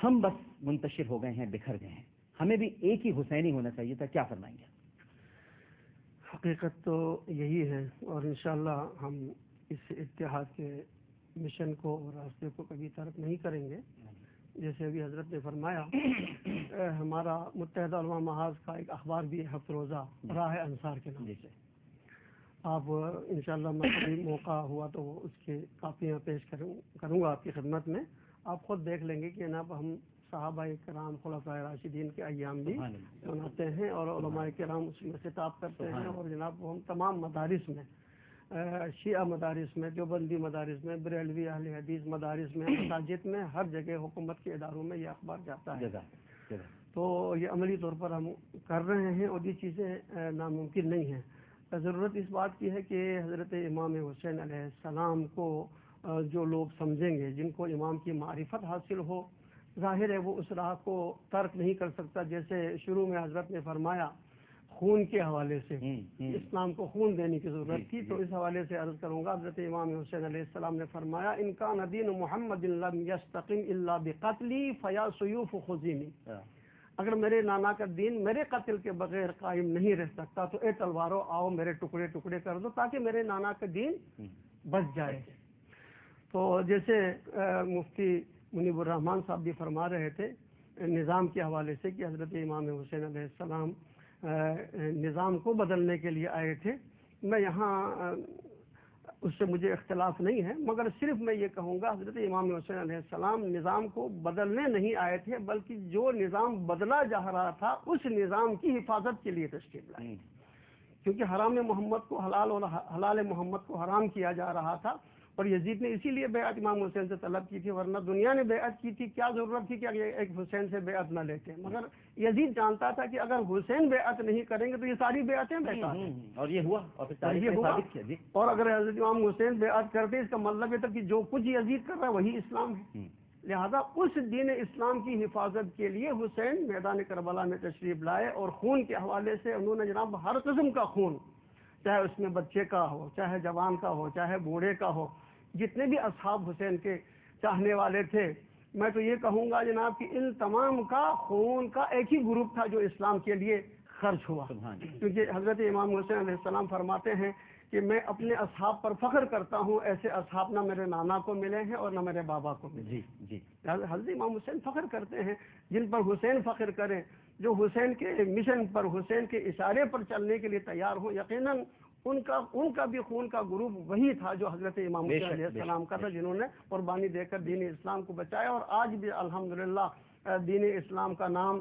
ہم بس منتشر ہو گئے ہیں، بکھر گئے ہیں، ہمیں بھی ایک ہی حسینی ہونا چاہیے تھا، کیا فرمائیں گے؟ حقیقت تو یہی ہے، اور انشاءاللہ ہم اس اتحاد کے مشن کو اور راستے کو کبھی ترک نہیں کریں گے. جیسے ابھی حضرت نے فرمایا، ہمارا متحدہ علماء محاذ کا ایک اخبار بھی ہے، ہفت روزہ راہ انصار کے نام سے. آپ انشاءاللہ میں کبھی موقع ہوا تو اس کی کاپیاں پیش کروں گا آپ کی خدمت میں. آپ خود دیکھ لیں گے کہ جناب ہم صحابہ کرام خلفائے راشدین کے ایام بھی مناتے ہیں اور علماء کرام اس میں خطاب کرتے ہیں. اور جناب ہم تمام مدارس میں، شیعہ مدارس میں، دیوبندی مدارس میں، بریلوی اہل حدیث مدارس میں، مساجد میں، ہر جگہ حکومت کے اداروں میں یہ اخبار جاتا ہے. تو یہ عملی طور پر ہم کر رہے ہیں اور یہ چیزیں ناممکن نہیں ہیں. ضرورت اس بات کی ہے کہ حضرت امام حسین علیہ السلام کو جو لوگ سمجھیں گے، جن کو امام کی معرفت حاصل ہو، ظاہر ہے وہ اس راہ کو ترک نہیں کر سکتا. جیسے شروع میں حضرت نے فرمایا خون کے حوالے سے اسلام کو خون دینے کی ضرورت تھی، تو اس حوالے سے عرض کروں گا. حضرت امام حسین علیہ السلام نے فرمایا ان کان دین محمد لم یستقم الا بقتلی فیا سیوف خذینی، اگر میرے نانا کا دین میرے قتل کے بغیر قائم نہیں رہ سکتا تو اے تلواروں آؤ میرے ٹکڑے ٹکڑے کر دو تاکہ میرے نانا کا دین بچ جائے. تو جیسے مفتی منیب الرحمان صاحب بھی فرما رہے تھے نظام کے حوالے سے کہ حضرت امام حسین علیہ السلام نظام کو بدلنے کے لیے آئے تھے. میں یہاں اس سے مجھے اختلاف نہیں ہے، مگر صرف میں یہ کہوں گا حضرت امام حسین علیہ السلام نظام کو بدلنے نہیں آئے تھے، بلکہ جو نظام بدلا جا رہا تھا اس نظام کی حفاظت کے لیے تشریف لائے. کیونکہ حرام محمد کو حلال اور حلال محمد کو حرام کیا جا رہا تھا، اور یزید نے اسی لیے بیعت امام حسین سے طلب کی تھی، ورنہ دنیا نے بیعت کی تھی. کیا ضرورت تھی کہ ایک حسین سے بیعت نہ لیتے؟ مگر یزید جانتا تھا کہ اگر حسین بیعت نہیں کریں گے تو یہ ساری بیعتیں بیکار ہیں، اور یہ ہوا. اور اگر حضرت امام حسین بیعت کرتے اس کا مطلب یہ تھا کہ جو کچھ یزید کر رہا ہے وہی اسلام ہے. لہذا اس دین اسلام کی حفاظت کے لیے حسین میدان کربلا میں تشریف لائے، اور خون کے حوالے سے انہوں نے جناب ہر قسم کا خون، چاہے اس میں بچے کا ہو، چاہے جوان کا ہو، چاہے بوڑھے کا ہو، جتنے بھی اصحاب حسین کے چاہنے والے تھے، میں تو یہ کہوں گا جناب کہ ان تمام کا خون کا ایک ہی گروپ تھا جو اسلام کے لیے خرچ ہوا. کیونکہ حضرت امام حسین علیہ السلام فرماتے ہیں کہ میں اپنے اصحاب پر فخر کرتا ہوں، ایسے اصحاب نہ میرے نانا کو ملے ہیں اور نہ میرے بابا کو ملے. حضرت امام حسین فخر کرتے ہیں، جن پر حسین فخر کریں، جو حسین کے مشن پر، حسین کے اشارے پر چلنے کے لیے تیار ہوں. یقیناً ان کا بھی خون کا گروپ وہی تھا جو حضرت امام حسین علیہ السلام کا تھا، جنہوں نے قربانی دے کر دین اسلام کو بچایا. اور آج بھی الحمدللہ دین اسلام کا نام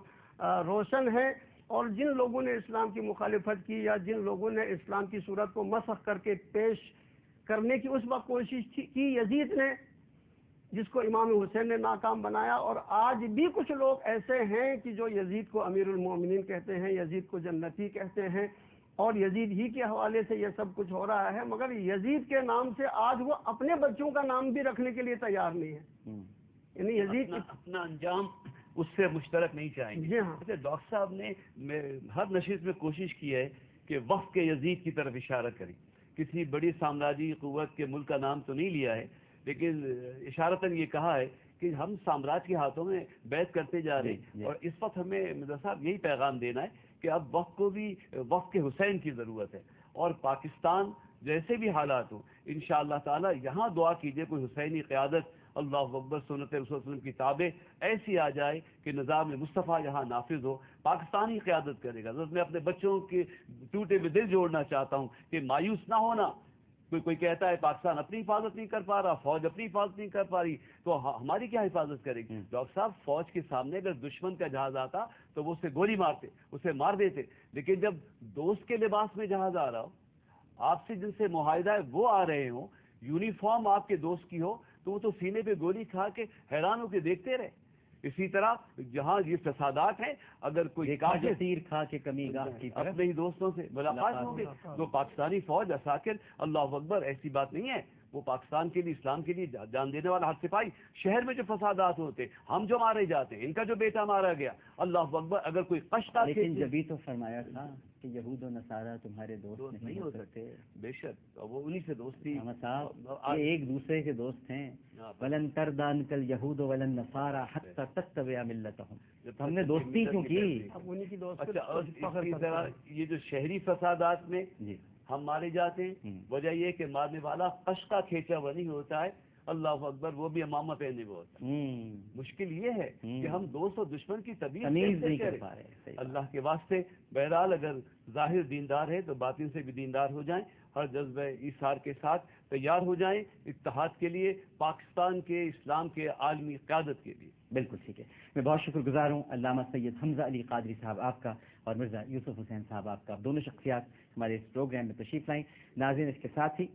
روشن ہے. اور جن لوگوں نے اسلام کی مخالفت کی یا جن لوگوں نے اسلام کی صورت کو مسخ کر کے پیش کرنے کی اس وقت کوشش کی یزید نے، جس کو امام حسین نے ناکام بنایا. اور آج بھی کچھ لوگ ایسے ہیں کہ جو یزید کو امیر المومنین کہتے ہیں، یزید کو جنتی کہتے ہیں، اور یزید ہی کے حوالے سے یہ سب کچھ ہو رہا ہے. مگر یزید کے نام سے آج وہ اپنے بچوں کا نام بھی رکھنے کے لیے تیار نہیں ہے. یعنی یزید اپنا انجام اس سے مشترک نہیں چاہیں گے. جی ہاں. ڈاکٹر صاحب نے ہر نشست میں کوشش کی ہے کہ وفد کے یزید کی طرف اشارہ کریں. کسی بڑی سامراجی قوت کے ملک کا نام تو نہیں لیا ہے، لیکن اشارتاً یہ کہا ہے کہ ہم سامراج کے ہاتھوں میں بیعت کرتے جا رہے ہیں. اور اس وقت ہمیں مرزا صاحب یہی پیغام دینا ہے کہ اب وقت کو بھی وقت کے حسین کی ضرورت ہے. اور پاکستان جیسے بھی حالات ہوں انشاءاللہ تعالی یہاں دعا کیجئے کوئی حسینی قیادت، اللہ اکبر، سنت رسول صلی اللہ علیہ وسلم کی تابع ایسی آ جائے کہ نظام مصطفیٰ یہاں نافذ ہو. پاکستانی قیادت کرے گا. میں اپنے بچوں کے ٹوٹے ہوئے دل جوڑنا چاہتا ہوں کہ مایوس نہ ہونا. کوئی کہتا ہے پاکستان اپنی حفاظت نہیں کر پا رہا، فوج اپنی حفاظت نہیں کر پا رہی، تو ہماری کیا حفاظت کرے گی؟ ڈاکٹر صاحب فوج کے سامنے اگر دشمن کا جہاز آتا تو وہ اسے گولی مارتے، اسے مار دیتے. لیکن جب دوست کے لباس میں جہاز آ رہا ہو، آپ سے جن سے معاہدہ ہے وہ آ رہے ہوں، یونیفارم آپ کے دوست کی ہو، تو وہ تو سینے پہ گولی کھا کے حیران ہو کے دیکھتے رہے. اسی طرح جہاں یہ فسادات ہیں، اگر کوئی تیر کھا کے کمی گاہ کی اپنے ہی دوستوں سے ملاقات ہوگی تو پاکستانی فوج عساکر، اللہ اکبر، ایسی بات نہیں ہے. وہ پاکستان کے لیے، اسلام کے لیے جان دینے والا ہاتھ سپاہی. شہر میں جو فسادات ہوتے، ہم جو مارے جاتے ہیں، ان کا جو بیٹا مارا گیا، اللہ اکبر. اگر کوئی قشتا لیکن جبھی تو فرمایا تھا کہ یہود و نصارہ تمہارے دوست نہیں ہو سکتے. بے شک وہ انہی سے دوستی. صاحب یہ ایک دوسرے کے دوست ہیں. ولن تردان کل یہود ولن نصارہ حتی تتبع ملتہم. ہم نے دوستی کیوں کی؟ اب انہی کی دوست. اچھا، اور اسی طرح یہ جو شہری فسادات میں جی ہم مارے جاتے ہیں، وجہ یہ کہ مارنے والا قشقہ کھینچا ہوا نہیں ہوتا ہے، اللہ اکبر، وہ بھی امامہ پہنے ہوئے ہوتا ہے. مشکل یہ ہے کہ ہم دوست و دشمن کی تمیز تمیز نہیں کر پا رہے. اللہ کے واسطے بہرحال اگر ظاہر دیندار ہے تو باطن سے بھی دیندار ہو جائیں، ہر جذبہ ایثار کے ساتھ تیار ہو جائیں اتحاد کے لیے، پاکستان کے اسلام کے عالمی قیادت کے لیے. بالکل ٹھیک ہے. میں بہت شکر گزار ہوں علامہ سید حمزہ علی قادری صاحب آپ کا اور مرزا یوسف حسین صاحب آپ کا. دونوں شخصیات ہمارے اس پروگرام میں تشریف لائیں. ناظرین، اس کے ساتھ ہی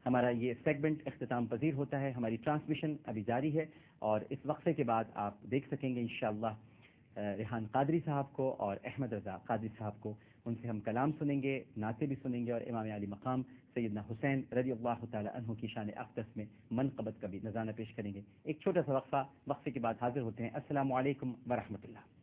ہمارا یہ سیگمنٹ اختتام پذیر ہوتا ہے. ہماری ٹرانسمیشن ابھی جاری ہے اور اس وقفے کے بعد آپ دیکھ سکیں گے انشاءاللہ ریحان قادری صاحب کو اور احمد رضا قادری صاحب کو. ان سے ہم کلام سنیں گے، نعتیں بھی سنیں گے اور امام علی مقام سیدنا حسین رضی اللہ تعالی عنہ کی شان اقدس میں منقبت کا بھی نذرانہ پیش کریں گے. ایک چھوٹا سا وقفہ، وقفے کے بعد حاضر ہوتے ہیں. السلام علیکم ورحمۃ اللہ.